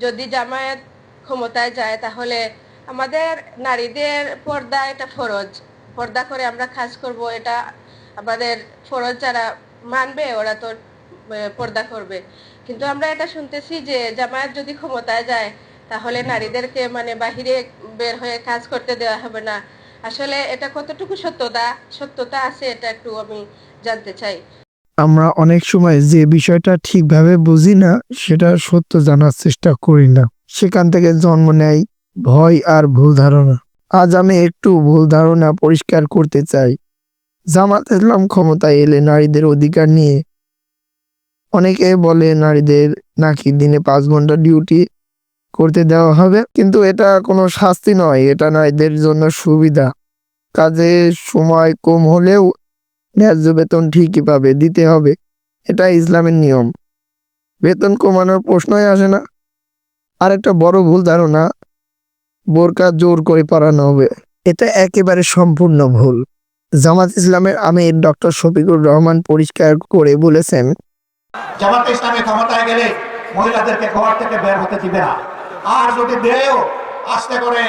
যদি জামায়াত ক্ষমতায় যায় তাহলে আমাদের নারীদের পর্দা এটা ফরজ, পর্দা করে আমরা কাজ করব, এটা আমাদের ফরজ। যারা মানবে ওরা তো পর্দা করবে। কিন্তু আমরা এটা শুনতেছি যে জামায়াত যদি ক্ষমতায় যায় তাহলে নারীদেরকে মানে বাহিরে বের হয়ে কাজ করতে দেওয়া হবে না। আসলে এটা কতটুকু সত্যতা আছে এটা একটু আমি জানতে চাই। আমরা অনেক সময় যে বিষয়টা ঠিকভাবে বুঝি না সেটা সত্য জানার চেষ্টা করি না, সেখান থেকে জন্ম নেয় ভয় আর ভুল ধারণা। আজ আমি একটু ভুল ধারণা পরিষ্কার করতে চাই। জামাত ইসলাম ক্ষমতায় এলে নারীদের অধিকার নিয়ে অনেকে বলে নারীদের নাকি দিনে 5 ঘন্টা ডিউটি করতে দেওয়া হবে, কিন্তু এটা কোনো শাস্তি নয়, এটা নারীদের জন্য সুবিধা। কাজের সময় কম হলেও ন্যায্য বেতন ঠিকই পাবে, দিতে হবে, এটা ইসলামের নিয়ম। বেতন কমানোর প্রশ্নই আসে না। আর একটা বড় ভুল ধারণা, বোরকা জোর করে পরানো হবে, এটা একেবারে সম্পূর্ণ ভুল। জামাত ইসলামের আমির ডক্টর শফিকুর রহমান পরিষ্কার করে বলেছেন, জামাত ইসলামী ক্ষমতায় গেলে মহিলাদেরকে ঘর থেকে বের হতে দিবে না, আর যদি দেয়ও আস্তে করে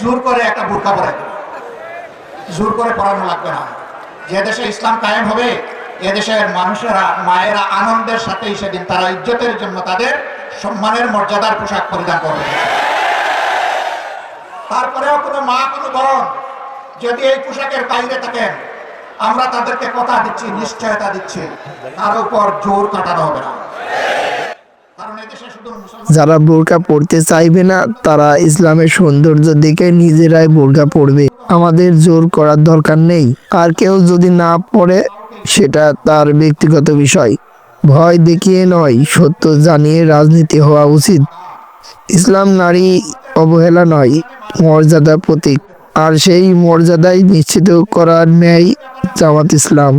জোর করে একটা বোরকা পরাই দেবে, জোর করে পরানো লাগবে না। যে দেশে ইসলাম কায়েম হবে এদেশের মানুষেরা মায়েরা আনন্দের সাথেই সেদিন তারা ইজ্জতের জন্য তাদের সম্মানের মর্যাদার পোশাক পরিধান করবে। তারপরেও কোনো মা কোনো বোন যদি এই পোশাকের বাইরে থাকেন, আমরা তাদেরকে কথা দিচ্ছি, নিশ্চয়তা দিচ্ছি, তার উপর জোর কাটানো হবে না। কারণ এদেশে শুধু যারা বোরকা পরতে চাইবে না তারা ইসলামের সৌন্দর্য দেখে নিজেরাই বোরকা পরবে, আমাদের জোর করার দরকার নেই। আর কেউ যদি না পড়ে সেটা তার ব্যক্তিগত বিষয়। ভয় দেখিয়ে নয়, সত্য জানিয়ে রাজনীতি হওয়া উচিত। ইসলাম নারী অবহেলা নয়, মর্যাদা প্রতীক, আর সেই মর্যাদাই নিশ্চিত করার ন্যায় জামাত ইসলাম।